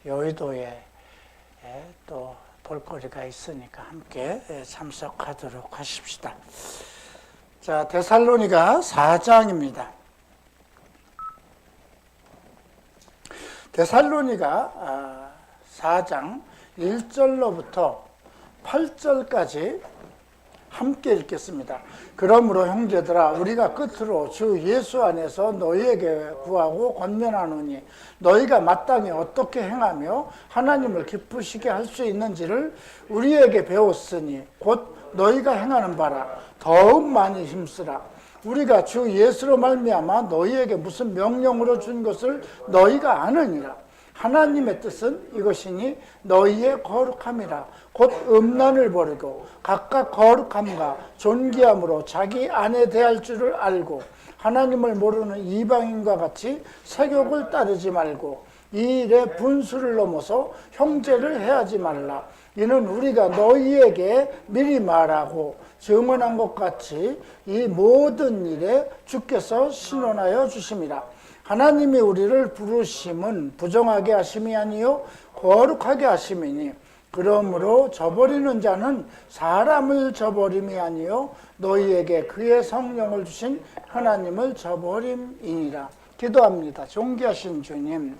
여의도에 또 볼거리가 있으니까 함께 참석하도록 하십시다. 자, 데살로니가 4장입니다. 데살로니가 4장 1절로부터 8절까지 함께 읽겠습니다. 그러므로 형제들아, 우리가 끝으로 주 예수 안에서 너희에게 구하고 권면하노니 너희가 마땅히 어떻게 행하며 하나님을 기쁘시게 할 수 있는지를 우리에게 배웠으니 곧 너희가 행하는 바라 더욱 많이 힘쓰라. 우리가 주 예수로 말미암아 너희에게 무슨 명령으로 준 것을 너희가 아느니라. 하나님의 뜻은 이것이니 너희의 거룩함이라. 곧 음란을 버리고 각각 거룩함과 존귀함으로 자기 아내 대할 줄을 알고 하나님을 모르는 이방인과 같이 세욕을 따르지 말고 이 일에 분수를 넘어서 형제를 해하지 말라. 이는 우리가 너희에게 미리 말하고 증언한 것 같이 이 모든 일에 주께서 신원하여 주심이라. 하나님이 우리를 부르심은 부정하게 하심이 아니요 거룩하게 하심이니 그러므로 저버리는 자는 사람을 저버림이 아니요 너희에게 그의 성령을 주신 하나님을 저버림이니라. 기도합니다. 존귀하신 주님,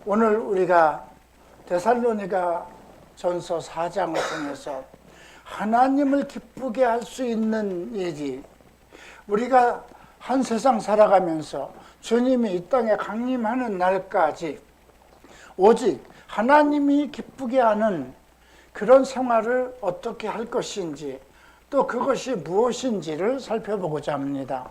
오늘 우리가 데살로니가 전서 4장을 통해서 하나님을 기쁘게 할 수 있는 일이, 우리가 한 세상 살아가면서 주님이 이 땅에 강림하는 날까지 오직 하나님이 기쁘게 하는 그런 생활을 어떻게 할 것인지, 또 그것이 무엇인지를 살펴보고자 합니다.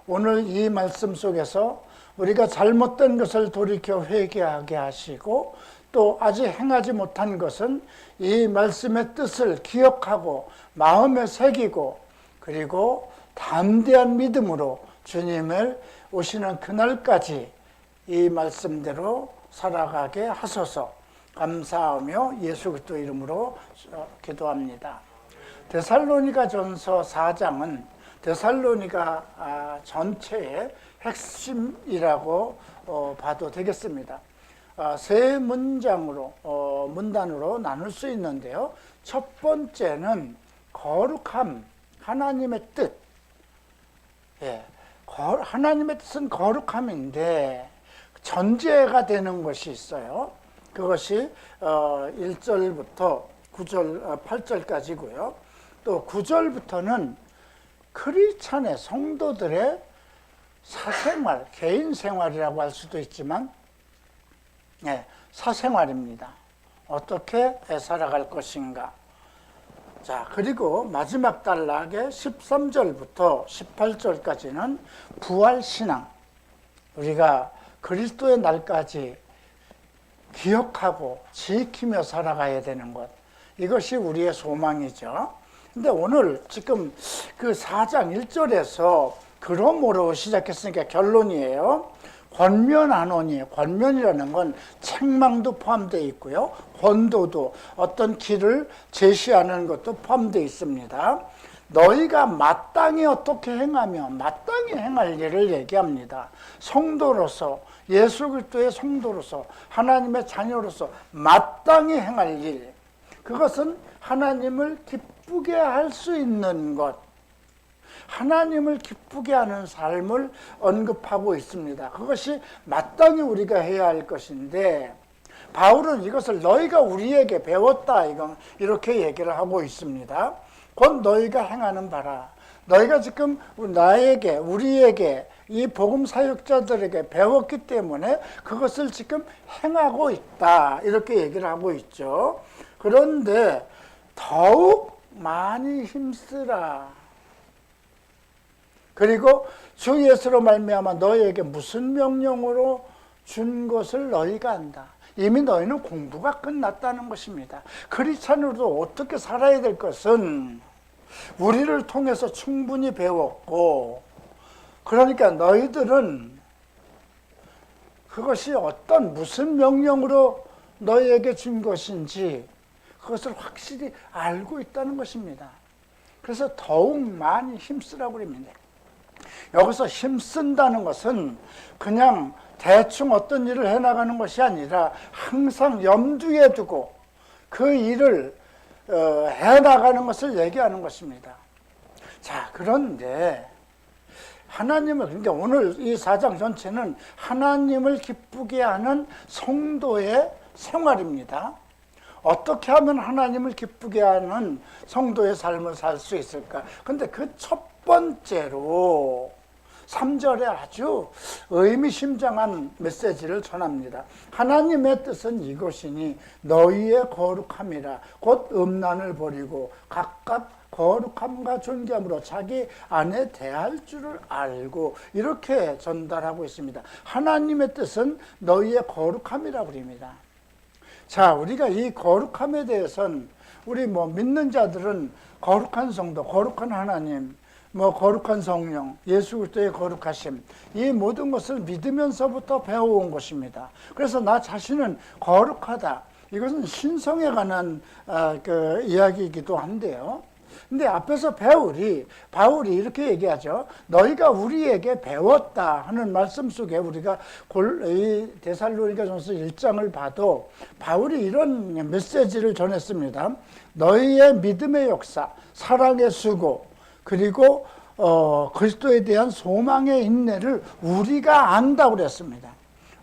오늘 이 말씀 속에서 우리가 잘못된 것을 돌이켜 회개하게 하시고, 또 아직 행하지 못한 것은 이 말씀의 뜻을 기억하고 마음에 새기고, 그리고 담대한 믿음으로 주님을 오시는 그날까지 이 말씀대로 살아가게 하소서 감사하며 예수 그리스도 이름으로 기도합니다. 데살로니가 전서 4장은 데살로니가 전체의 핵심이라고 봐도 되겠습니다. 세 문장으로, 문단으로 나눌 수 있는데요. 첫 번째는 거룩함, 하나님의 뜻. 하나님의 뜻은 거룩함인데 전제가 되는 것이 있어요. 그것이 1절부터 9절, 8절까지고요. 또 9절부터는 크리스찬의 성도들의 사생활, 개인 생활이라고 할 수도 있지만 사생활입니다. 어떻게 살아갈 것인가. 자, 그리고 마지막 단락의 13절부터 18절까지는 부활신앙, 우리가 그리스도의 날까지 기억하고 지키며 살아가야 되는 것, 이것이 우리의 소망이죠. 근데 오늘 지금 그 4장 1절에서 그러므로 시작했으니까 결론이에요. 권면하노니, 권면이라는 건 책망도 포함되어 있고요, 권도도, 어떤 길을 제시하는 것도 포함되어 있습니다. 너희가 마땅히 어떻게 행하며 마땅히 행할 일을 얘기합니다. 성도로서, 예수 그리스도의 성도로서, 하나님의 자녀로서 마땅히 행할 일, 그것은 하나님을 기쁘게 할 수 있는 것, 하나님을 기쁘게 하는 삶을 언급하고 있습니다. 그것이 마땅히 우리가 해야 할 것인데, 바울은 이것을 너희가 우리에게 배웠다, 이렇게 얘기를 하고 있습니다. 곧 너희가 행하는 바라. 너희가 지금 나에게, 우리에게, 이 복음 사역자들에게 배웠기 때문에 그것을 지금 행하고 있다, 이렇게 얘기를 하고 있죠. 그런데 더욱 많이 힘쓰라. 그리고 주 예수로 말미암아 너희에게 무슨 명령으로 준 것을 너희가 안다. 이미 너희는 공부가 끝났다는 것입니다. 크리스찬으로도 어떻게 살아야 될 것은 우리를 통해서 충분히 배웠고, 그러니까 너희들은 그것이 무슨 명령으로 너희에게 준 것인지 그것을 확실히 알고 있다는 것입니다. 그래서 더욱 많이 힘쓰라고 합니다. 여기서 힘쓴다는 것은 그냥 대충 어떤 일을 해나가는 것이 아니라 항상 염두에 두고 그 일을 해나가는 것을 얘기하는 것입니다. 자, 그런데 하나님을, 그러니까 오늘 이 4장 전체는 하나님을 기쁘게 하는 성도의 생활입니다. 어떻게 하면 하나님을 기쁘게 하는 성도의 삶을 살 수 있을까? 근데 그 첫 번째로 3절에 아주 의미심장한 메시지를 전합니다. 하나님의 뜻은 이것이니 너희의 거룩함이라 곧 음란을 버리고 각각 거룩함과 존귀함으로 자기 안에 대할 줄을 알고, 이렇게 전달하고 있습니다. 하나님의 뜻은 너희의 거룩함이라고 그럽니다. 자, 우리가 이 거룩함에 대해서는 우리 믿는 자들은 거룩한 성도, 거룩한 하나님, 거룩한 성령, 예수 그리스도의 거룩하심, 이 모든 것을 믿으면서부터 배워온 것입니다. 그래서 나 자신은 거룩하다. 이것은 신성에 관한 그 이야기이기도 한데요. 근데 앞에서 바울이 이렇게 얘기하죠. 너희가 우리에게 배웠다 하는 말씀 속에 우리가 이 데살로니가전서 1장을 봐도 바울이 이런 메시지를 전했습니다. 너희의 믿음의 역사, 사랑의 수고, 그리고 그리스도에 대한 소망의 인내를 우리가 안다고 그랬습니다.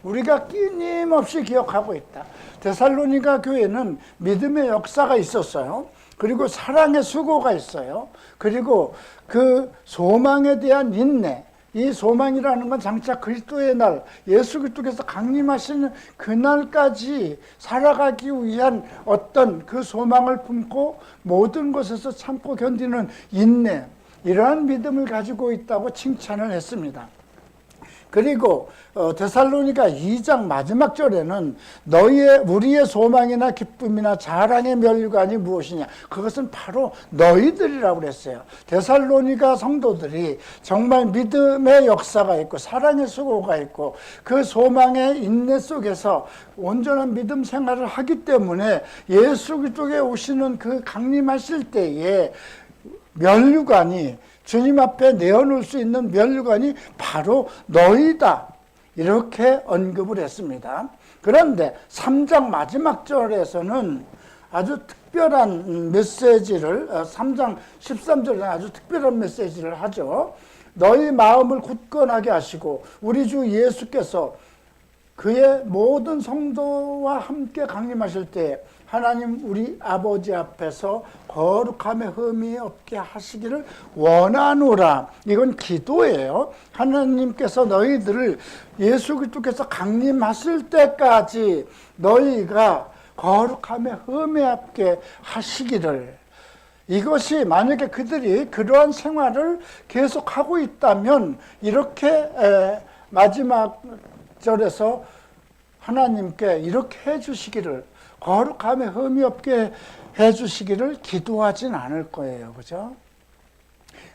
우리가 끊임없이 기억하고 있다. 데살로니가 교회는 믿음의 역사가 있었어요. 그리고 사랑의 수고가 있어요. 그리고 그 소망에 대한 인내, 이 소망이라는 건 장차 그리스도의 날, 예수 그리스도께서 강림하시는 그날까지 살아가기 위한 어떤 그 소망을 품고 모든 것에서 참고 견디는 인내, 이러한 믿음을 가지고 있다고 칭찬을 했습니다. 그리고 데살로니가 2장 마지막 절에는 우리의 소망이나 기쁨이나 자랑의 면류관이 무엇이냐, 그것은 바로 너희들이라고 그랬어요. 데살로니가 성도들이 정말 믿음의 역사가 있고 사랑의 수고가 있고 그 소망의 인내 속에서 온전한 믿음 생활을 하기 때문에 예수 그리스도에 오시는 그 강림하실 때에 면류관이, 주님 앞에 내어놓을 수 있는 면류관이 바로 너희다, 이렇게 언급을 했습니다. 그런데 3장 마지막 절에서는 아주 특별한 메시지를, 3장 13절에 아주 특별한 메시지를 하죠. 너희 마음을 굳건하게 하시고 우리 주 예수께서 그의 모든 성도와 함께 강림하실 때 하나님 우리 아버지 앞에서 거룩함에 흠이 없게 하시기를 원하노라. 이건 기도예요. 하나님께서 너희들을 예수 그리스도께서 강림하실 때까지 너희가 거룩함에 흠이 없게 하시기를, 이것이 만약에 그들이 그러한 생활을 계속하고 있다면 이렇게 마지막 절에서 하나님께 이렇게 해주시기를, 거룩함에 흠이 없게 해주시기를 기도하진 않을 거예요. 그죠?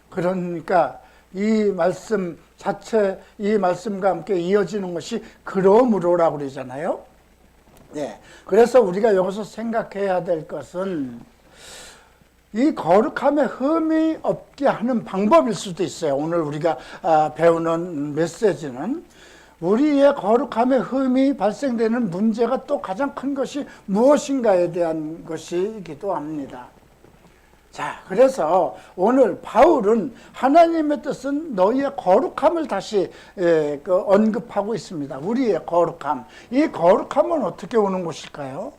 그러니까 이 말씀 자체, 이 말씀과 함께 이어지는 것이 그러므로라고 그러잖아요. 네. 그래서 우리가 여기서 생각해야 될 것은 이 거룩함에 흠이 없게 하는 방법일 수도 있어요. 오늘 우리가 배우는 메시지는 우리의 거룩함에 흠이 발생되는 문제가 또 가장 큰 것이 무엇인가에 대한 것이기도 합니다. 자, 그래서 오늘 바울은 하나님의 뜻은 너희의 거룩함을 다시 언급하고 있습니다. 우리의 거룩함. 이 거룩함은 어떻게 오는 것일까요?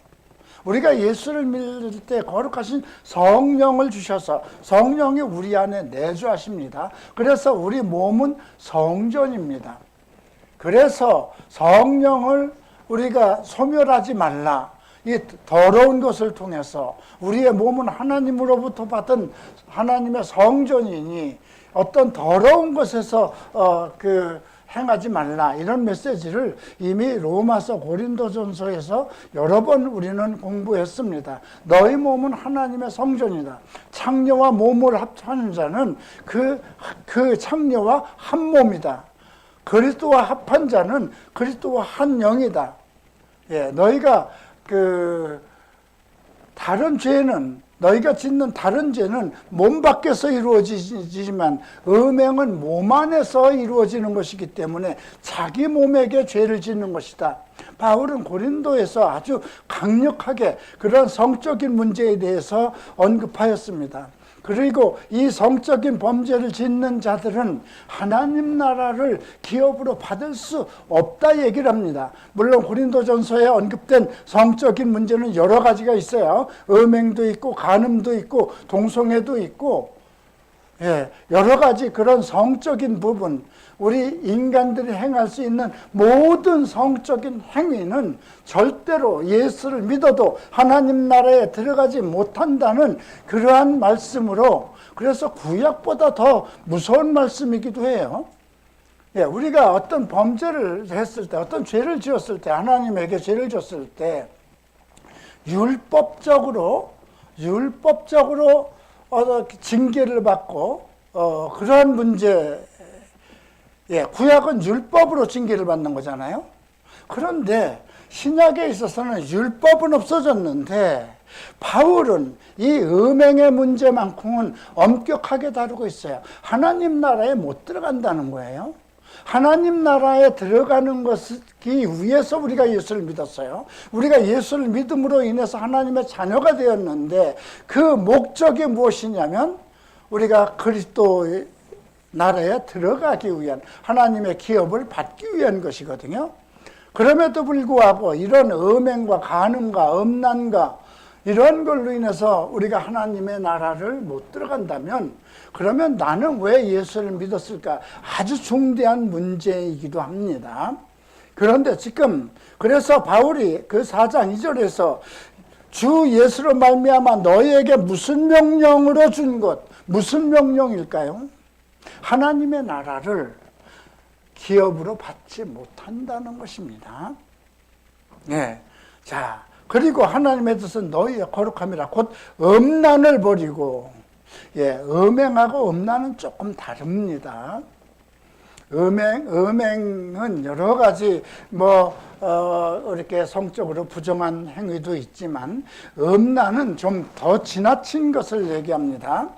우리가 예수를 믿을 때 거룩하신 성령을 주셔서 성령이 우리 안에 내주하십니다. 그래서 우리 몸은 성전입니다. 그래서 성령을 우리가 소멸하지 말라. 이 더러운 것을 통해서 우리의 몸은 하나님으로부터 받은 하나님의 성전이니 어떤 더러운 것에서 행하지 말라, 이런 메시지를 이미 로마서 고린도전서에서 여러 번 우리는 공부했습니다. 너희 몸은 하나님의 성전이다. 창녀와 몸을 합하는 자는 그 창녀와 한 몸이다. 그리스도와 합한 자는 그리스도와 한 영이다. 예, 너희가 다른 죄는 너희가 짓는 다른 죄는 몸 밖에서 이루어지지만 음행은 몸 안에서 이루어지는 것이기 때문에 자기 몸에게 죄를 짓는 것이다. 바울은 고린도에서 아주 강력하게 그런 성적인 문제에 대해서 언급하였습니다. 그리고 이 성적인 범죄를 짓는 자들은 하나님 나라를 기업으로 받을 수 없다 얘기를 합니다. 물론 고린도전서에 언급된 성적인 문제는 여러 가지가 있어요. 음행도 있고 간음도 있고 동성애도 있고 여러 가지 그런 성적인 부분, 우리 인간들이 행할 수 있는 모든 성적인 행위는 절대로 예수를 믿어도 하나님 나라에 들어가지 못한다는 그러한 말씀으로, 그래서 구약보다 더 무서운 말씀이기도 해요. 우리가 어떤 범죄를 했을 때, 어떤 죄를 지었을 때, 하나님에게 죄를 졌을 때 율법적으로 징계를 받고 그러한 문제, 구약은 율법으로 징계를 받는 거잖아요. 그런데 신약에 있어서는 율법은 없어졌는데 바울은 이 음행의 문제만큼은 엄격하게 다루고 있어요. 하나님 나라에 못 들어간다는 거예요. 하나님 나라에 들어가는 것이 위해서 우리가 예수를 믿었어요. 우리가 예수를 믿음으로 인해서 하나님의 자녀가 되었는데 그 목적이 무엇이냐면 우리가 그리스도의 나라에 들어가기 위한, 하나님의 기업을 받기 위한 것이거든요. 그럼에도 불구하고 이런 음행과 간음과 음란과 이런 걸로 인해서 우리가 하나님의 나라를 못 들어간다면, 그러면 나는 왜 예수를 믿었을까? 아주 중대한 문제이기도 합니다. 그런데 지금 그래서 바울이 그 4장 2절에서 주 예수로 말미암아 너희에게 무슨 명령으로 준 것, 무슨 명령일까요? 하나님의 나라를 기업으로 받지 못한다는 것입니다. 자, 그리고 하나님의 뜻은 너희의 거룩함이라 곧 음란을 버리고, 음행하고 음란은 조금 다릅니다. 음행은 여러 가지 이렇게 성적으로 부정한 행위도 있지만 음란은 좀 더 지나친 것을 얘기합니다.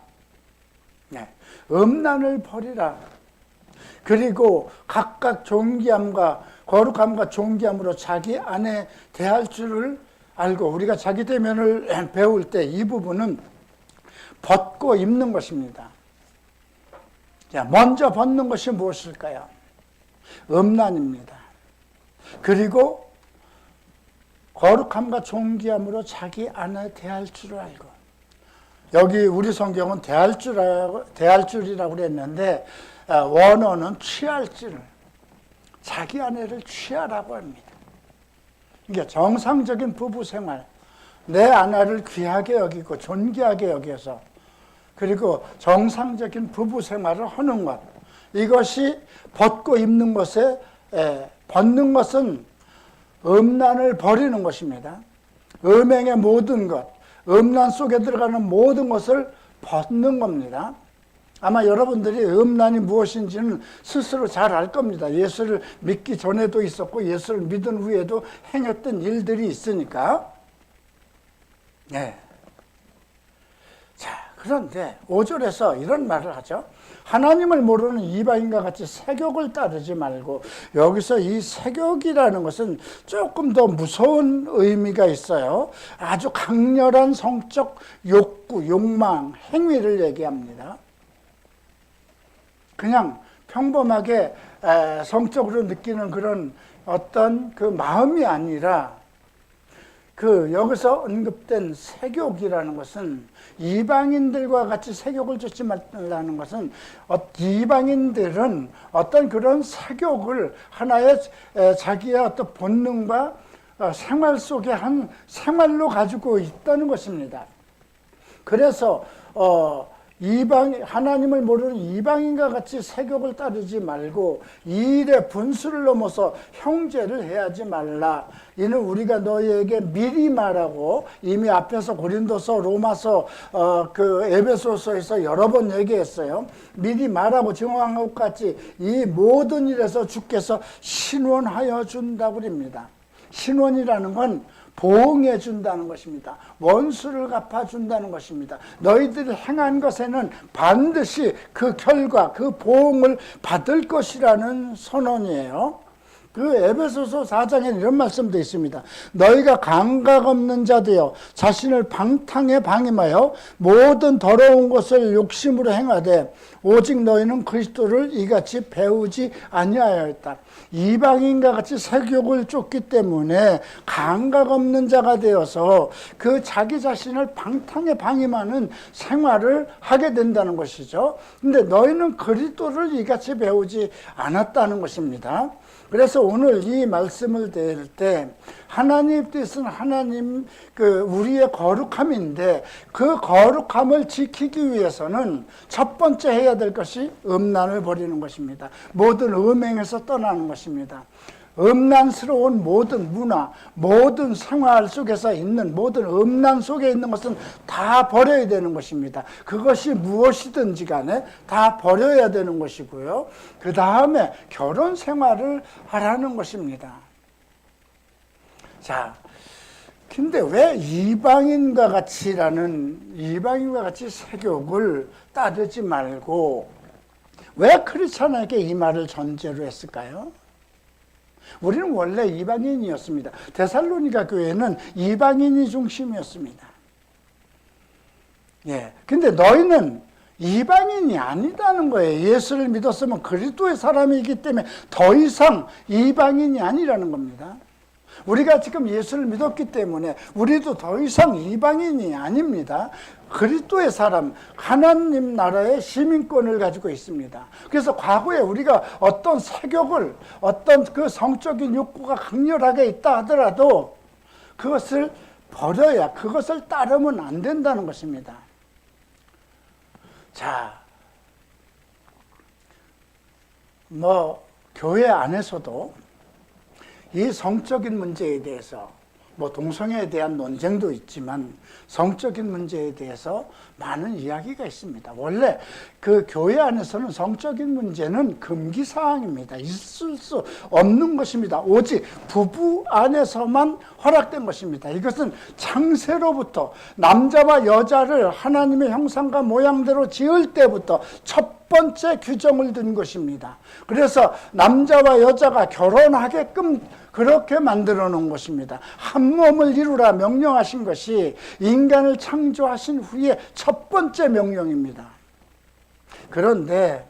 음란을 버리라. 그리고 각각 존귀함과 거룩함과 존귀함으로 자기 안에 대할 줄을 알고, 우리가 자기 대면을 배울 때 이 부분은 벗고 입는 것입니다. 자, 먼저 벗는 것이 무엇일까요? 음란입니다. 그리고 거룩함과 존귀함으로 자기 안에 대할 줄을 알고, 여기 우리 성경은 대할 줄이라고 그랬는데 원어는 취할 줄, 자기 아내를 취하라고 합니다. 이게 정상적인 부부 생활, 내 아내를 귀하게 여기고 존귀하게 여겨서, 그리고 정상적인 부부 생활을 하는 것, 이것이 벗고 입는 것에, 벗는 것은 음란을 버리는 것입니다. 음행의 모든 것, 음란 속에 들어가는 모든 것을 벗는 겁니다. 아마 여러분들이 음란이 무엇인지는 스스로 잘 알 겁니다. 예수를 믿기 전에도 있었고 예수를 믿은 후에도 행했던 일들이 있으니까. 자, 그런데 5절에서 이런 말을 하죠. 하나님을 모르는 이방인과 같이 색욕을 따르지 말고, 여기서 이 색욕이라는 것은 조금 더 무서운 의미가 있어요. 아주 강렬한 성적 욕구, 욕망, 행위를 얘기합니다. 그냥 평범하게 성적으로 느끼는 그런 어떤 그 마음이 아니라, 여기서 언급된 색욕이라는 것은, 이방인들과 같이 색욕을 좇지 말라는 것은, 이방인들은 어떤 그런 색욕을 하나의 자기의 어떤 본능과 생활 속에 한 생활로 가지고 있다는 것입니다. 그래서 하나님을 모르는 이방인과 같이 색욕을 따르지 말고 이 일의 분수를 넘어서 형제를 해하지 말라. 이는 우리가 너희에게 미리 말하고, 이미 앞에서 고린도서, 로마서, 에베소서에서 여러 번 얘기했어요. 미리 말하고 정한 것 같이 이 모든 일에서 주께서 신원하여 준다고 합니다. 신원이라는 건 보응해 준다는 것입니다. 원수를 갚아준다는 것입니다. 너희들이 행한 것에는 반드시 그 결과, 그 보응을 받을 것이라는 선언이에요. 그 에베소서 4장에 이런 말씀도 있습니다. 너희가 감각 없는 자되어 자신을 방탕에 방임하여 모든 더러운 것을 욕심으로 행하되 오직 너희는 그리스도를 이같이 배우지 아니하였다. 이방인과 같이 세욕을 쫓기 때문에 감각 없는 자가 되어서 그 자기 자신을 방탕에 방임하는 생활을 하게 된다는 것이죠. 근데 너희는 그리스도를 이같이 배우지 않았다는 것입니다. 그래서 오늘 이 말씀을 드릴 때 하나님 뜻은 하나님 우리의 거룩함인데 그 거룩함을 지키기 위해서는 첫 번째 해야 될 것이 음란을 버리는 것입니다. 모든 음행에서 떠나는 것입니다. 음란스러운 모든 문화, 모든 생활 속에서 있는 모든 음란 속에 있는 것은 다 버려야 되는 것입니다. 그것이 무엇이든지 간에 다 버려야 되는 것이고요. 그 다음에 결혼 생활을 하라는 것입니다. 자, 근데 왜 이방인과 같이 세욕을 따르지 말고 왜 크리스찬에게 이 말을 전제로 했을까요? 우리는 원래 이방인이었습니다. 데살로니가 교회는 이방인이 중심이었습니다. 예. 근데 너희는 이방인이 아니다는 거예요. 예수를 믿었으면 그리스도의 사람이기 때문에 더 이상 이방인이 아니라는 겁니다. 우리가 지금 예수를 믿었기 때문에 우리도 더 이상 이방인이 아닙니다. 그리스도의 사람, 하나님 나라의 시민권을 가지고 있습니다. 그래서 과거에 우리가 어떤 세욕을, 어떤 그 성적인 욕구가 강렬하게 있다 하더라도 그것을 버려야, 그것을 따르면 안 된다는 것입니다. 자, 교회 안에서도 이 성적인 문제에 대해서 동성애에 대한 논쟁도 있지만 성적인 문제에 대해서 많은 이야기가 있습니다. 원래 그 교회 안에서는 성적인 문제는 금기사항입니다. 있을 수 없는 것입니다. 오직 부부 안에서만 허락된 것입니다. 이것은 창세로부터 남자와 여자를 하나님의 형상과 모양대로 지을 때부터 첫 번째 규정을 둔 것입니다. 그래서 남자와 여자가 결혼하게끔 그렇게 만들어 놓은 것입니다. 한 몸을 이루라 명령하신 것이 인간을 창조하신 후에 첫 번째 명령입니다. 그런데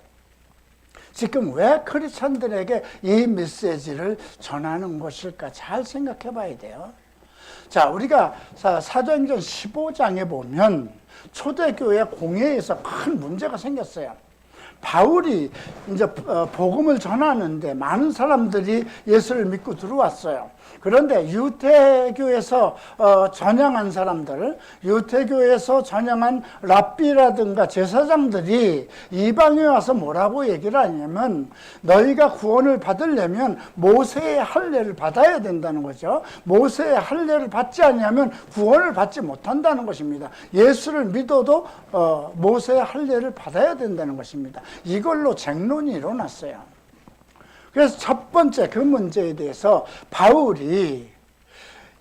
지금 왜 크리스찬들에게 이 메시지를 전하는 것일까? 잘 생각해 봐야 돼요. 자, 우리가 사도행전 15장에 보면 초대교회 공회에서 큰 문제가 생겼어요. 바울이 이제 복음을 전하는데 많은 사람들이 예수를 믿고 들어왔어요. 그런데 유대교에서 전향한 사람들, 유대교에서 전향한 랍비라든가 제사장들이 이방에 와서 뭐라고 얘기를 하냐면 너희가 구원을 받으려면 모세의 할례를 받아야 된다는 거죠. 모세의 할례를 받지 않으면 구원을 받지 못한다는 것입니다. 예수를 믿어도 모세의 할례를 받아야 된다는 것입니다. 이걸로 쟁론이 일어났어요. 그래서 첫 번째 그 문제에 대해서 바울이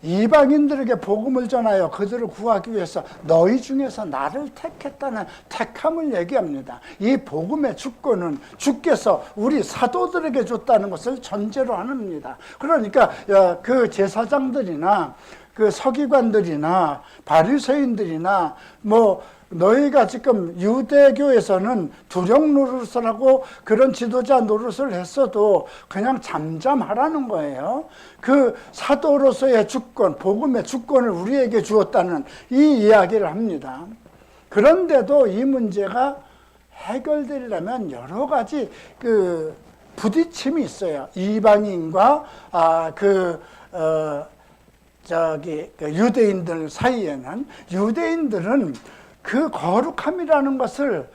이방인들에게 복음을 전하여 그들을 구하기 위해서 너희 중에서 나를 택했다는 택함을 얘기합니다. 이 복음의 주권은 주께서 우리 사도들에게 줬다는 것을 전제로 합니다. 그러니까 그 제사장들이나 그 서기관들이나 바리새인들이나 너희가 지금 유대교에서는 두령 노릇을 하고 그런 지도자 노릇을 했어도 그냥 잠잠하라는 거예요. 그 사도로서의 주권, 복음의 주권을 우리에게 주었다는 이 이야기를 합니다. 그런데도 이 문제가 해결되려면 여러 가지 부딪힘이 있어요. 이방인과 유대인들 사이에는 유대인들은 그 거룩함이라는 것을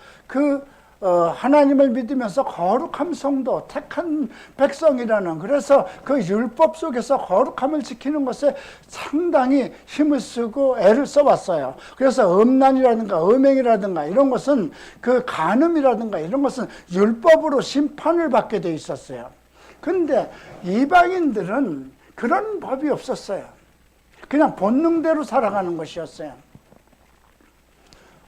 하나님을 믿으면서 거룩함 성도, 택한 백성이라는 그래서 그 율법 속에서 거룩함을 지키는 것에 상당히 힘을 쓰고 애를 써왔어요. 그래서 음란이라든가 음행이라든가 이런 것은 그 간음이라든가 이런 것은 율법으로 심판을 받게 돼 있었어요. 근데 이방인들은 그런 법이 없었어요. 그냥 본능대로 살아가는 것이었어요.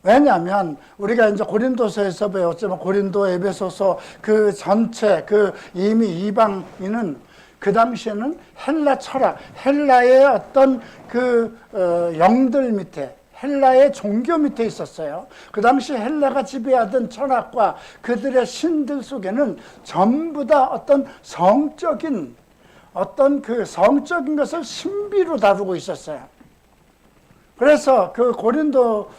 왜냐하면 우리가 이제 고린도서에서 배웠지만 고린도, 에베소서 그 전체 그 이미 이방인은 그 당시에는 헬라 철학, 헬라의 어떤 그 영들 밑에, 헬라의 종교 밑에 있었어요. 그 당시 헬라가 지배하던 철학과 그들의 신들 속에는 전부 다 어떤 성적인 것을 신비로 다루고 있었어요. 그래서 그 고린도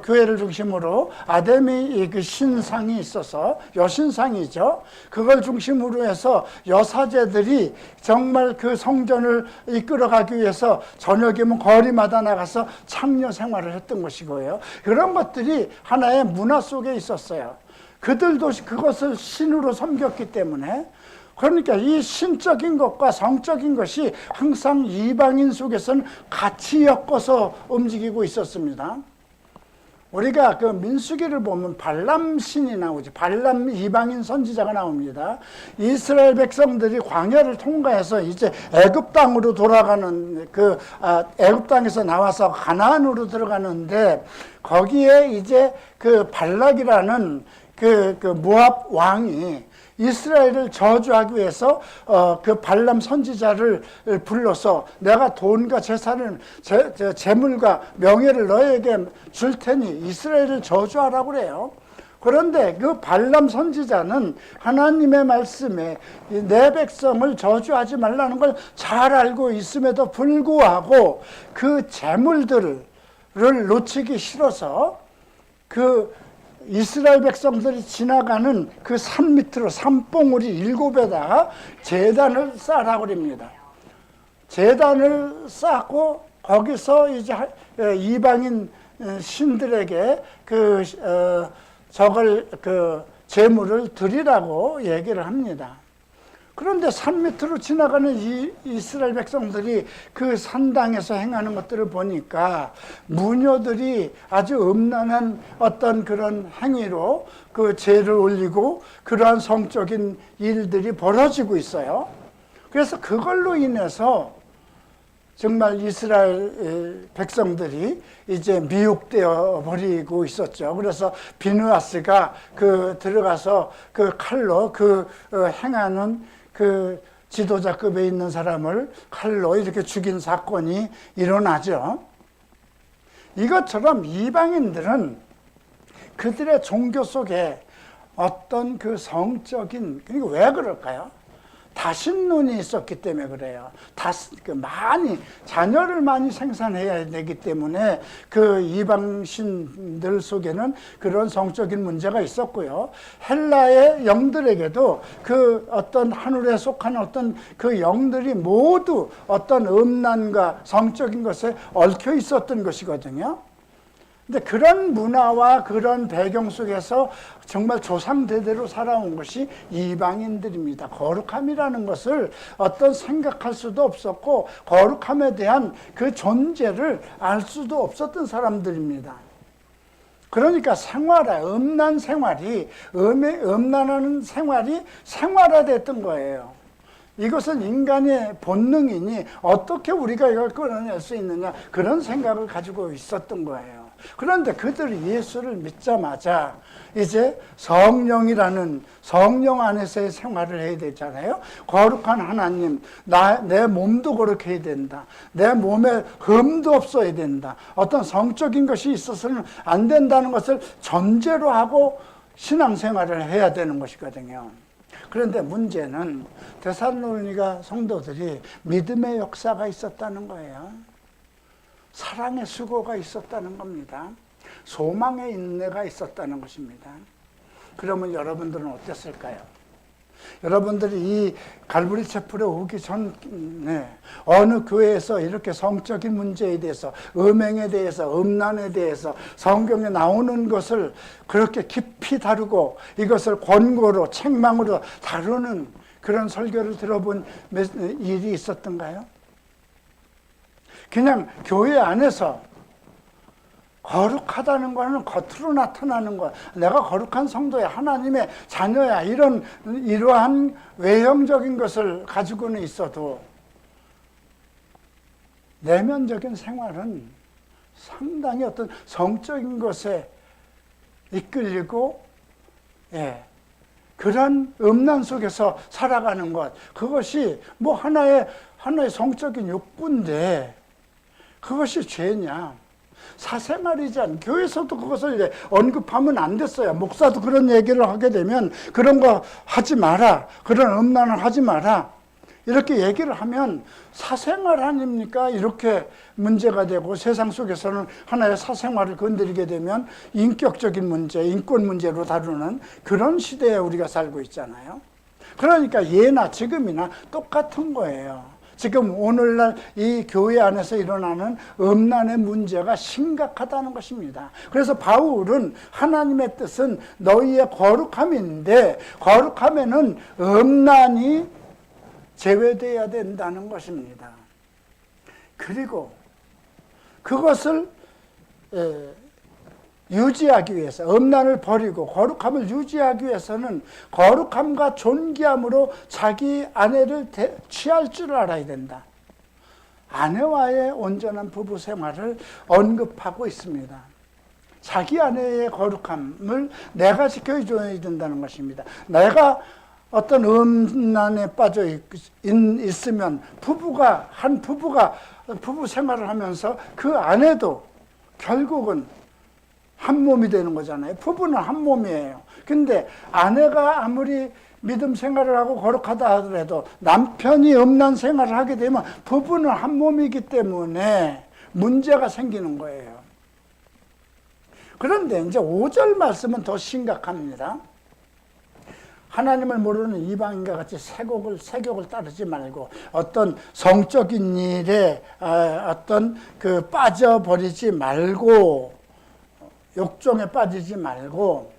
교회를 중심으로 아데미 그 신상이 있어서, 여신상이죠. 그걸 중심으로 해서 여사제들이 정말 그 성전을 이끌어가기 위해서 저녁이면 거리마다 나가서 창녀 생활을 했던 것이고요. 그런 것들이 하나의 문화 속에 있었어요. 그들도 그것을 신으로 섬겼기 때문에, 그러니까 이 신적인 것과 성적인 것이 항상 이방인 속에서는 같이 엮어서 움직이고 있었습니다. 우리가 그 민수기를 보면 발람 신이 나오죠. 발람 이방인 선지자가 나옵니다. 이스라엘 백성들이 광야를 통과해서 이제 애굽 땅으로 돌아가는 애굽 땅에서 나와서 가나안으로 들어가는데, 거기에 이제 그 발락이라는 그 모압 왕이 이스라엘을 저주하기 위해서 그 발람 선지자를 불러서 내가 돈과 재산을, 재물과 명예를 너에게 줄 테니 이스라엘을 저주하라고 그래요. 그런데 그 발람 선지자는 하나님의 말씀에 내 백성을 저주하지 말라는 걸 잘 알고 있음에도 불구하고 그 재물들을 놓치기 싫어서 그 이스라엘 백성들이 지나가는 그 산 밑으로 산봉우리 7에다가 제단을 쌓으라고 합니다. 제단을 쌓고 거기서 이제 이방인 신들에게 제물을 드리라고 얘기를 합니다. 그런데 산 밑으로 지나가는 이스라엘 백성들이 그 산당에서 행하는 것들을 보니까 무녀들이 아주 음란한 어떤 그런 행위로 그 제를 올리고 그러한 성적인 일들이 벌어지고 있어요. 그래서 그걸로 인해서 정말 이스라엘 백성들이 이제 미혹되어 버리고 있었죠. 그래서 비느하스가 들어가서 그 칼로 행하는 그 지도자급에 있는 사람을 칼로 이렇게 죽인 사건이 일어나죠. 이것처럼 이방인들은 그들의 종교 속에 어떤 그 성적인, 그리고 왜 그럴까요? 다신론이 있었기 때문에 그래요. 자녀를 많이 생산해야 되기 때문에 그 이방신들 속에는 그런 성적인 문제가 있었고요. 헬라의 영들에게도 그 어떤 하늘에 속한 어떤 그 영들이 모두 어떤 음란과 성적인 것에 얽혀 있었던 것이거든요. 근데 그런 문화와 그런 배경 속에서 정말 조상대대로 살아온 것이 이방인들입니다. 거룩함이라는 것을 생각할 수도 없었고, 거룩함에 대한 그 존재를 알 수도 없었던 사람들입니다. 그러니까 음란한 생활이 생활화됐던 거예요. 이것은 인간의 본능이니 어떻게 우리가 이걸 끌어낼 수 있느냐, 그런 생각을 가지고 있었던 거예요. 그런데 그들이 예수를 믿자마자 이제 성령이라는 성령 안에서의 생활을 해야 되잖아요. 거룩한 하나님, 내 몸도 거룩해야 된다. 내 몸에 흠도 없어야 된다. 어떤 성적인 것이 있어서는 안 된다는 것을 전제로 하고 신앙생활을 해야 되는 것이거든요. 그런데 문제는 데살로니가 성도들이 믿음의 역사가 있었다는 거예요. 사랑의 수고가 있었다는 겁니다. 소망의 인내가 있었다는 것입니다. 그러면 여러분들은 어땠을까요? 여러분들이 이 갈보리 채플에 오기 전에 어느 교회에서 이렇게 성적인 문제에 대해서, 음행에 대해서, 음란에 대해서 성경에 나오는 것을 그렇게 깊이 다루고 이것을 권고로, 책망으로 다루는 그런 설교를 들어본 일이 있었던가요? 그냥 교회 안에서 거룩하다는 거는 겉으로 나타나는 거야. 내가 거룩한 성도야, 하나님의 자녀야, 이러한 외형적인 것을 가지고는 있어도 내면적인 생활은 상당히 어떤 성적인 것에 이끌리고, 그런 음란 속에서 살아가는 것, 그것이 뭐 하나의 성적인 욕구인데 그것이 죄냐? 사생활이지 교회에서도 그것을 이제 언급하면 안 됐어요. 목사도 그런 얘기를 하게 되면 그런 거 하지 마라, 그런 음란을 하지 마라, 이렇게 얘기를 하면 사생활 아닙니까? 이렇게 문제가 되고, 세상 속에서는 하나의 사생활을 건드리게 되면 인격적인 문제, 인권 문제로 다루는 그런 시대에 우리가 살고 있잖아요. 그러니까 예나 지금이나 똑같은 거예요. 지금 오늘날 이 교회 안에서 일어나는 음란의 문제가 심각하다는 것입니다. 그래서 바울은 하나님의 뜻은 너희의 거룩함인데, 거룩함에는 음란이 제외되어야 된다는 것입니다. 그리고 그것을 유지하기 위해서, 음란을 버리고 거룩함을 유지하기 위해서는 거룩함과 존귀함으로 자기 아내를 취할 줄 알아야 된다. 아내와의 온전한 부부 생활을 언급하고 있습니다. 자기 아내의 거룩함을 내가 지켜줘야 된다는 것입니다. 내가 어떤 음란에 빠져 있으면 한 부부가 부부 생활을 하면서 그 아내도 결국은 한 몸이 되는 거잖아요. 부부는 한 몸이에요. 근데 아내가 아무리 믿음 생활을 하고 거룩하다 하더라도 남편이 음란 생활을 하게 되면 부부는 한 몸이기 때문에 문제가 생기는 거예요. 그런데 이제 5절 말씀은 더 심각합니다. 하나님을 모르는 이방인과 같이 세욕을 따르지 말고, 어떤 성적인 일에 어떤 빠져버리지 말고, 욕종에 빠지지 말고,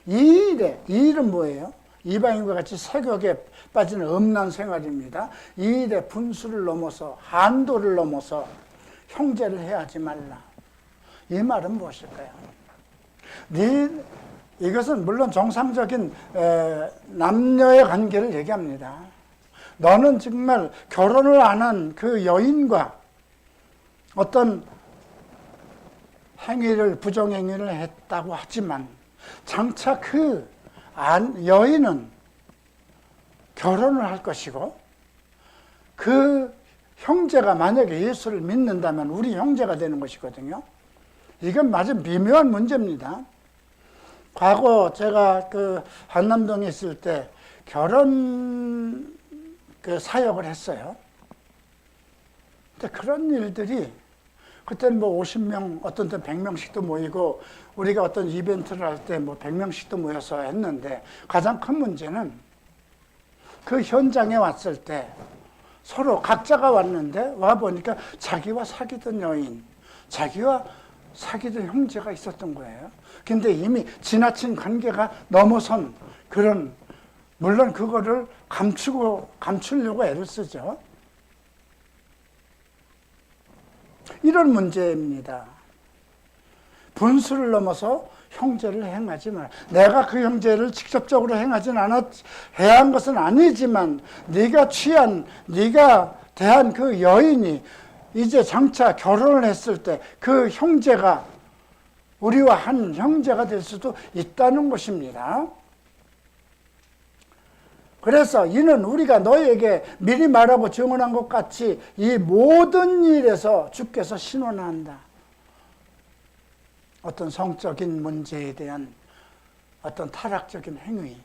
이 일은 뭐예요? 이방인과 같이 세욕에 빠지는 음란 생활입니다. 이 일에 분수를 넘어서, 한도를 넘어서 형제를 해하지 말라. 이 말은 무엇일까요? 이것은 물론 정상적인 남녀의 관계를 얘기합니다. 너는 정말 결혼을 안 한 그 여인과 어떤 부정행위를 했다고 하지만, 장차 그 여인은 결혼을 할 것이고, 그 형제가 만약에 예수를 믿는다면 우리 형제가 되는 것이거든요. 이건 아주 미묘한 문제입니다. 과거 제가 한남동에 있을 때 결혼 사역을 했어요. 근데 그런 일들이, 그때는 뭐 50명, 어떤 때 100명씩도 모이고, 우리가 어떤 이벤트를 할 때 뭐 100명씩도 모여서 했는데, 가장 큰 문제는 그 현장에 왔을 때 서로 각자가 왔는데, 와보니까 자기와 사귀던 여인, 자기와 사귀던 형제가 있었던 거예요. 근데 이미 지나친 관계가 넘어선 그런, 물론 그거를 감추려고 애를 쓰죠. 이런 문제입니다. 분수를 넘어서 형제를 행하지 말. 내가 그 형제를 직접적으로 해한 것은 아니지만, 네가 대한 그 여인이 이제 장차 결혼을 했을 때 그 형제가 우리와 한 형제가 될 수도 있다는 것입니다. 그래서 이는 우리가 너에게 미리 말하고 증언한 것 같이 이 모든 일에서 주께서 신원한다. 어떤 성적인 문제에 대한 어떤 타락적인 행위,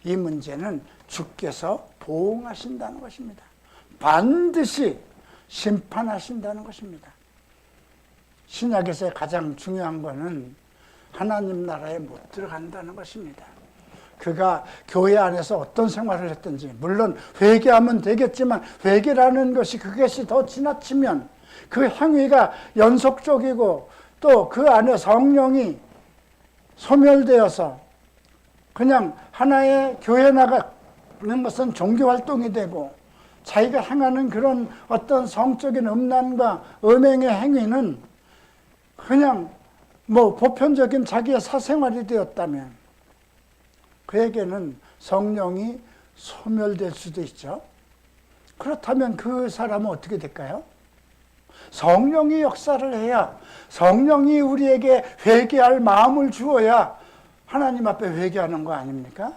이 문제는 주께서 보응하신다는 것입니다. 반드시 심판하신다는 것입니다. 신약에서의 가장 중요한 것은 하나님 나라에 못 들어간다는 것입니다. 그가 교회 안에서 어떤 생활을 했든지, 물론 회개하면 되겠지만, 회개라는 그것이 더 지나치면 그 행위가 연속적이고, 또 그 안에 성령이 소멸되어서 그냥 하나의 교회 나가는 것은 종교활동이 되고, 자기가 행하는 그런 어떤 성적인 음란과 음행의 행위는 그냥 뭐 보편적인 자기의 사생활이 되었다면, 그에게는 성령이 소멸될 수도 있죠. 그렇다면 그 사람은 어떻게 될까요? 성령이 역사를 해야, 성령이 우리에게 회개할 마음을 주어야 하나님 앞에 회개하는 거 아닙니까?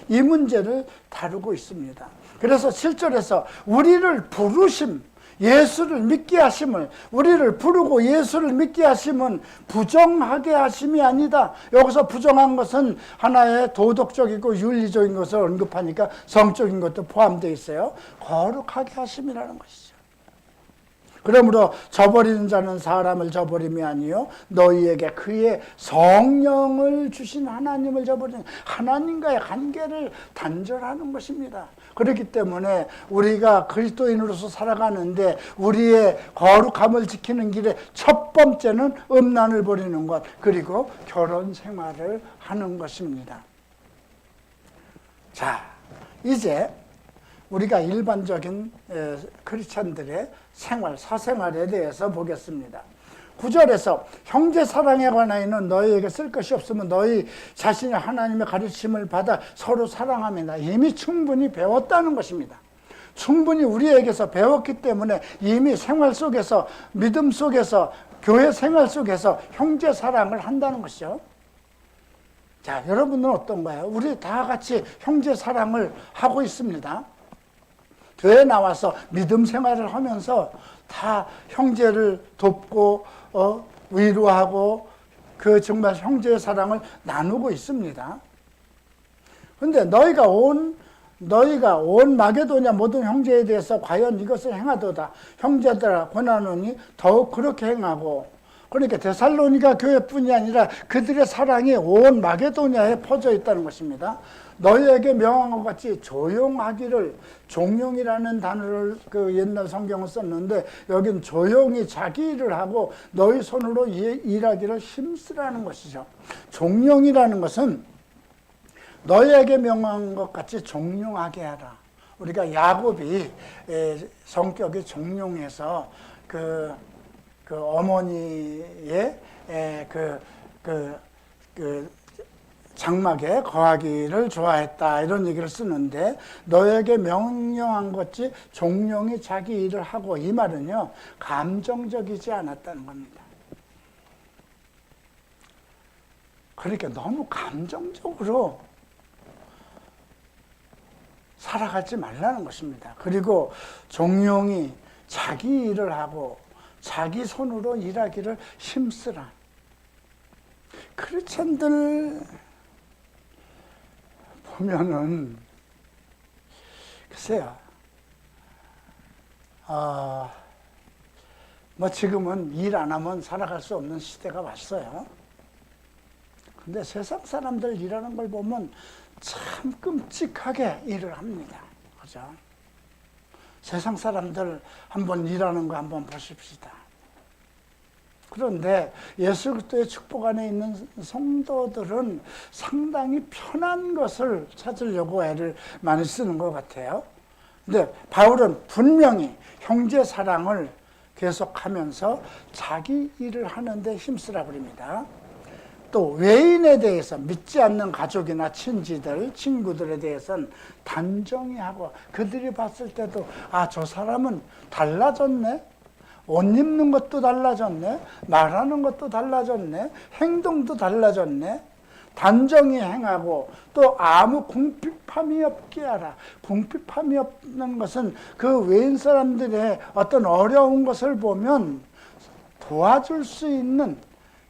이 문제를 다루고 있습니다. 그래서 7절에서 우리를 부르심, 예수를 믿게 하심을, 우리를 부르고 예수를 믿게 하심은 부정하게 하심이 아니다. 여기서 부정한 것은 하나의 도덕적이고 윤리적인 것을 언급하니까 성적인 것도 포함되어 있어요. 거룩하게 하심이라는 것이죠. 그러므로 저버리는 자는 사람을 저버림이 아니요 너희에게 그의 성령을 주신 하나님을 저버리는, 하나님과의 관계를 단절하는 것입니다. 그렇기 때문에 우리가 그리스도인으로서 살아가는데 우리의 거룩함을 지키는 길에 첫 번째는 음란을 버리는 것, 그리고 결혼 생활을 하는 것입니다. 자, 이제 우리가 일반적인 크리스찬들의 생활, 사생활에 대해서 보겠습니다. 9절에서 형제 사랑에 관하여는 너희에게 쓸 것이 없으면 너희 자신이 하나님의 가르침을 받아 서로 사랑합니다. 이미 충분히 배웠다는 것입니다. 충분히 우리에게서 배웠기 때문에 이미 생활 속에서, 믿음 속에서, 교회 생활 속에서 형제 사랑을 한다는 것이죠. 자, 여러분은 어떤가요? 우리 다 같이 형제 사랑을 하고 있습니다. 교회 나와서 믿음 생활을 하면서 다 형제를 돕고 위로하고 그 정말 형제의 사랑을 나누고 있습니다. 그런데 너희가 온 마게도냐 모든 형제에 대해서 과연 이것을 행하도다. 형제들아 권하노니 더욱 그렇게 행하고. 그러니까 데살로니가 교회뿐이 아니라 그들의 사랑이 온 마게도냐에 퍼져 있다는 것입니다. 너희에게 명한 것 같이 조용하기를, 종용이라는 단어를 그 옛날 성경을 썼는데 여긴 조용히 자기 일을 하고 너희 손으로 일하기를 힘쓰라는 것이죠. 종용이라는 것은 너희에게 명한 것 같이 종용하게 하라. 우리가 야곱이 성격이 종용해서 그 어머니의 장막에 거하기를 좋아했다, 이런 얘기를 쓰는데 너에게 명령한 것이 종용이 자기 일을 하고, 이 말은요 감정적이지 않았다는 겁니다. 그러니까 너무 감정적으로 살아가지 말라는 것입니다. 그리고 종용이 자기 일을 하고 자기 손으로 일하기를 힘쓰라. 크리스천들 보면은 글쎄요, 뭐 지금은 일 안 하면 살아갈 수 없는 시대가 왔어요. 근데 세상 사람들 일하는 걸 보면 참 끔찍하게 일을 합니다. 그죠? 세상 사람들 한번 일하는 거 한번 보십시다. 그런데 예수 그리스도의 축복 안에 있는 성도들은 상당히 편한 것을 찾으려고 애를 많이 쓰는 것 같아요. 근데 바울은 분명히 형제 사랑을 계속하면서 자기 일을 하는데 힘쓰라 그럽니다. 또 외인에 대해서, 믿지 않는 가족이나 친지들, 친구들에 대해서는 단정히 하고, 그들이 봤을 때도 저 사람은 달라졌네, 옷 입는 것도 달라졌네, 말하는 것도 달라졌네, 행동도 달라졌네, 단정히 행하고 또 아무 궁핍함이 없게 하라. 궁핍함이 없는 것은 그 외인 사람들의 어떤 어려운 것을 보면 도와줄 수 있는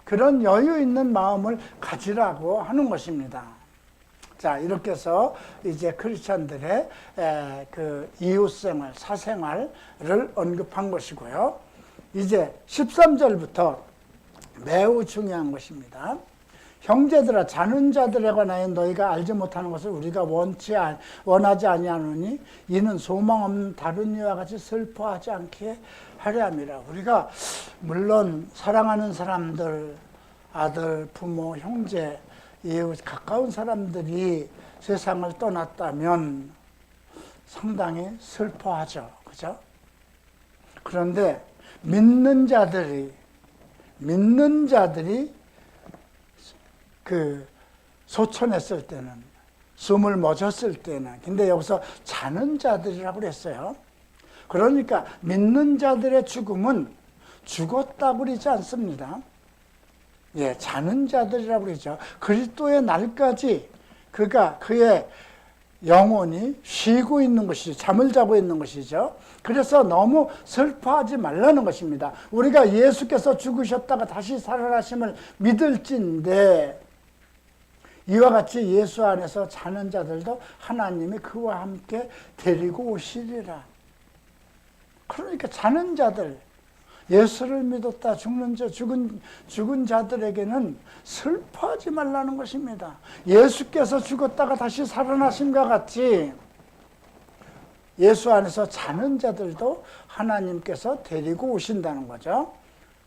그런 여유 있는 마음을 가지라고 하는 것입니다. 자, 이렇게 해서 이제 크리스찬들의 그 이웃생활, 사생활을 언급한 것이고요. 이제 13절부터 매우 중요한 것입니다. 형제들아, 자는 자들에 관하여 너희가 알지 못하는 것을 우리가 원하지 아니하노니 이는 소망 없는 다른 이와 같이 슬퍼하지 않게 하려 함이라. 우리가 물론 사랑하는 사람들, 아들, 부모, 형제, 이웃, 가까운 사람들이 세상을 떠났다면 상당히 슬퍼하죠. 그죠? 그런데 믿는 자들이 그 소천했을 때는, 숨을 멎었을 때는, 근데 여기서 자는 자들이라고 그랬어요. 그러니까 믿는 자들의 죽음은 죽었다고 그러지 않습니다. 예, 자는 자들이라고 그러죠. 그리스도의 날까지 그의 영혼이 쉬고 있는 것이죠. 잠을 자고 있는 것이죠. 그래서 너무 슬퍼하지 말라는 것입니다. 우리가 예수께서 죽으셨다가 다시 살아나심을 믿을진데 이와 같이 예수 안에서 자는 자들도 하나님이 그와 함께 데리고 오시리라. 그러니까 자는 자들, 예수를 믿었다 죽은 자들에게는 슬퍼하지 말라는 것입니다. 예수께서 죽었다가 다시 살아나심과 같이 예수 안에서 자는 자들도 하나님께서 데리고 오신다는 거죠.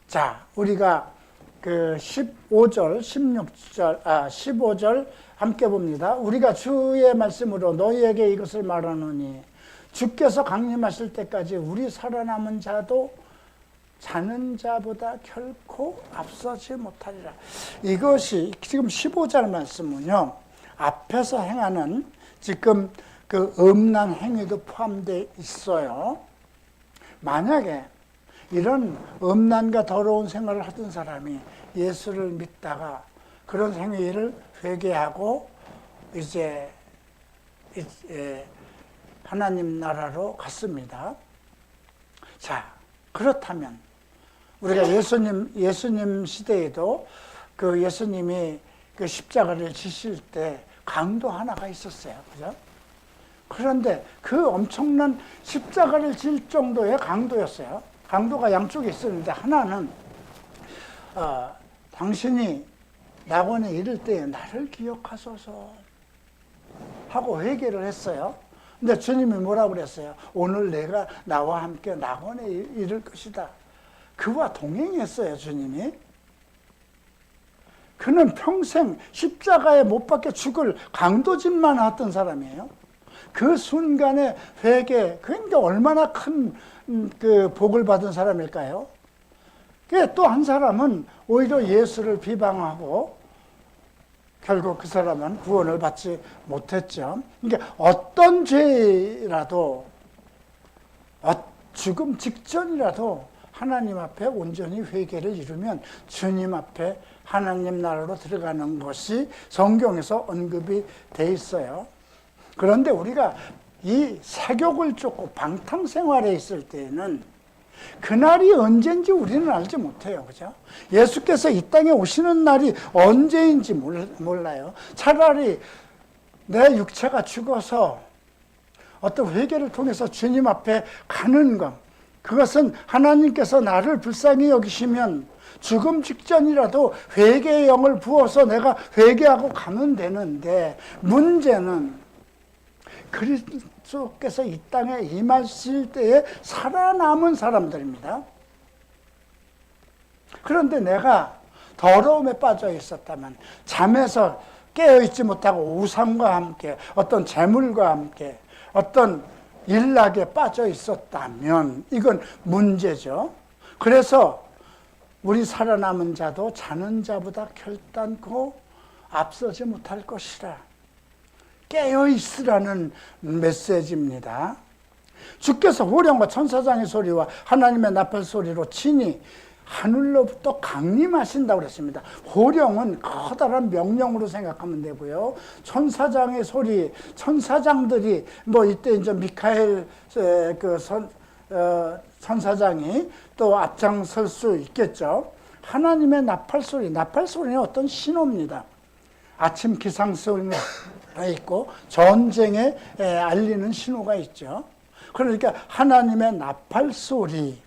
자, 우리가 그 15절, 15절 함께 봅니다. 우리가 주의 말씀으로 너희에게 이것을 말하노니 주께서 강림하실 때까지 우리 살아남은 자도 자는 자보다 결코 앞서지 못하리라. 이것이 지금 15절 말씀은요, 앞에서 행하는 지금 그 음란 행위도 포함되어 있어요. 만약에 이런 음란과 더러운 생활을 하던 사람이 예수를 믿다가 그런 행위를 회개하고 이제 하나님 나라로 갔습니다. 자, 그렇다면 우리가 예수님 시대에도 그 예수님이 그 십자가를 지실 때 강도 하나가 있었어요. 그죠? 그런데 그 엄청난 십자가를 질 정도의 강도였어요. 강도가 양쪽에 있었는데 하나는 당신이 낙원에 이를 때 나를 기억하소서 하고 회개를 했어요. 근데 주님이 뭐라고 그랬어요? 오늘 내가 나와 함께 낙원에 이를 것이다. 그와 동행했어요, 주님이. 그는 평생 십자가에 못 박혀 죽을 강도짓만 했던 사람이에요. 그 순간에 회개, 그러니까 얼마나 큰 그 복을 받은 사람일까요? 또 한 사람은 오히려 예수를 비방하고 결국 그 사람은 구원을 받지 못했죠. 그러니까 어떤 죄라도 죽음 직전이라도 하나님 앞에 온전히 회개를 이루면 주님 앞에 하나님 나라로 들어가는 것이 성경에서 언급이 돼 있어요. 그런데 우리가 이 사욕을 쫓고 방탕생활에 있을 때에는 그날이 언제인지 우리는 알지 못해요. 그죠? 예수께서 이 땅에 오시는 날이 언제인지 몰라요. 차라리 내 육체가 죽어서 어떤 회개를 통해서 주님 앞에 가는 것, 그것은 하나님께서 나를 불쌍히 여기시면 죽음 직전이라도 회개의 영을 부어서 내가 회개하고 가면 되는데, 문제는 그리스도께서 이 땅에 임하실 때에 살아남은 사람들입니다. 그런데 내가 더러움에 빠져 있었다면, 잠에서 깨어있지 못하고 우상과 함께 어떤 재물과 함께 어떤 일락에 빠져 있었다면 이건 문제죠. 그래서 우리 살아남은 자도 자는 자보다 결단코 앞서지 못할 것이라 깨어있으라는 메시지입니다. 주께서 호령과 천사장의 소리와 하나님의 나팔 소리로 친히 하늘로부터 강림하신다고 그랬습니다. 호령은 커다란 명령으로 생각하면 되고요. 천사장의 소리, 천사장들이 이때 이제 미카엘 천사장이 또 앞장설 수 있겠죠. 하나님의 나팔 소리, 나팔 소리는 어떤 신호입니다. 아침 기상 소리가 있고 전쟁에 알리는 신호가 있죠. 그러니까 하나님의 나팔 소리는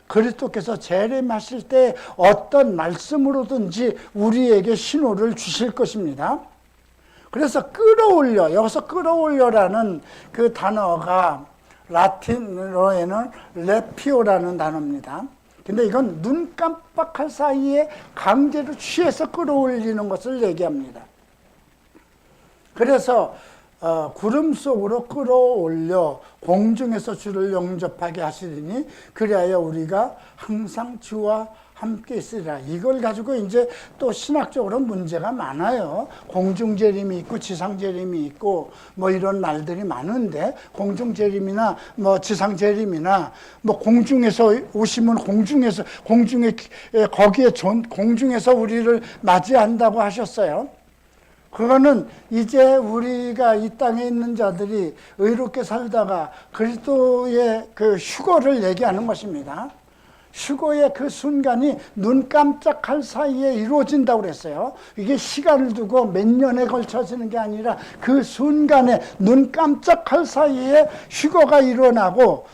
그리스도께서 재림하실 때 어떤 말씀으로든지 우리에게 신호를 주실 것입니다. 그래서 끌어올려, 여기서 끌어올려라는 그 단어가 라틴어에는 레피오라는 단어입니다. 근데 이건 눈 깜빡할 사이에 강제로 취해서 끌어올리는 것을 얘기합니다. 그래서 구름 속으로 끌어올려 공중에서 주를 영접하게 하시리니 그리하여 우리가 항상 주와 함께 있으리라. 이걸 가지고 이제 또 신학적으로 문제가 많아요. 공중재림이 있고 지상재림이 있고 뭐 이런 말들이 많은데, 공중재림이나 뭐 지상재림이나 뭐 공중에서 오시면 공중에 거기에 공중에서 우리를 맞이한다고 하셨어요. 그거는 이제 우리가 이 땅에 있는 자들이 의롭게 살다가 그리스도의 그 휴거를 얘기하는 것입니다. 휴거의 그 순간이 눈 깜짝할 사이에 이루어진다고 그랬어요. 이게 시간을 두고 몇 년에 걸쳐지는 게 아니라 그 순간에 눈 깜짝할 사이에 휴거가 일어나고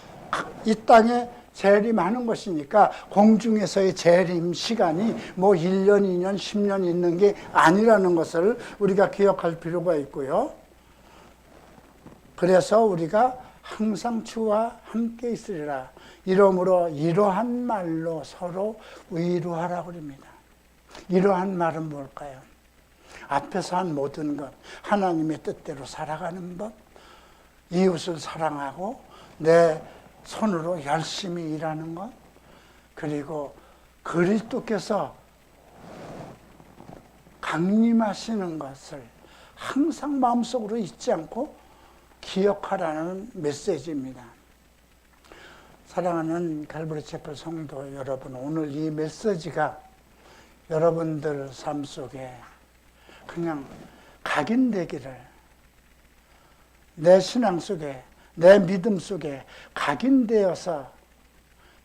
이 땅에 재림하는 것이니까, 공중에서의 재림 시간이 뭐 1년, 2년, 10년 있는 게 아니라는 것을 우리가 기억할 필요가 있고요. 그래서 우리가 항상 주와 함께 있으리라. 이러므로 이러한 말로 서로 위로하라고 합니다. 이러한 말은 뭘까요? 앞에서 한 모든 것, 하나님의 뜻대로 살아가는 법, 이웃을 사랑하고 내 손으로 열심히 일하는 것, 그리고 그리스도께서 강림하시는 것을 항상 마음속으로 잊지 않고 기억하라는 메시지입니다. 사랑하는 갈보리 채플 성도 여러분, 오늘 이 메시지가 여러분들 삶 속에 그냥 각인되기를, 내 신앙 속에, 내 믿음 속에 각인되어서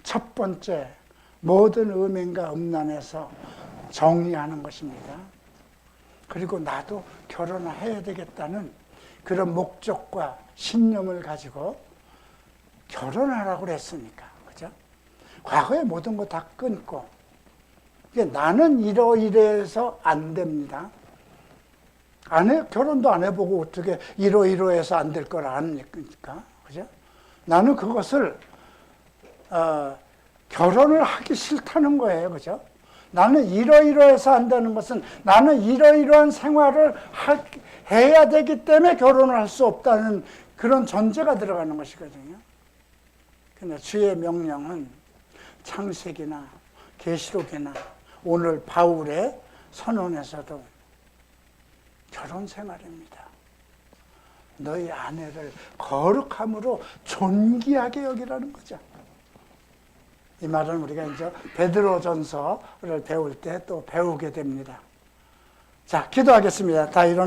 첫 번째 모든 음행과 음란에서 정리하는 것입니다. 그리고 나도 결혼을 해야 되겠다는 그런 목적과 신념을 가지고 결혼하라고 그랬으니까, 그죠? 과거의 모든 거 다 끊고, 나는 이러이러해서 안 됩니다. 결혼도 안 해보고 어떻게 이러이러해서 안 될 걸 아니까, 그죠? 나는 그것을 결혼을 하기 싫다는 거예요, 그죠? 나는 이러이러해서 한다는 것은 나는 이러이러한 생활을 해야 되기 때문에 결혼을 할 수 없다는 그런 전제가 들어가는 것이거든요. 근데 주의 명령은 창세기나 계시록이나 오늘 바울의 선언에서도 결혼 생활입니다. 너희 아내를 거룩함으로 존귀하게 여기라는 거죠. 이 말은 우리가 이제 베드로전서를 배울 때 또 배우게 됩니다. 자, 기도하겠습니다. 다 일어나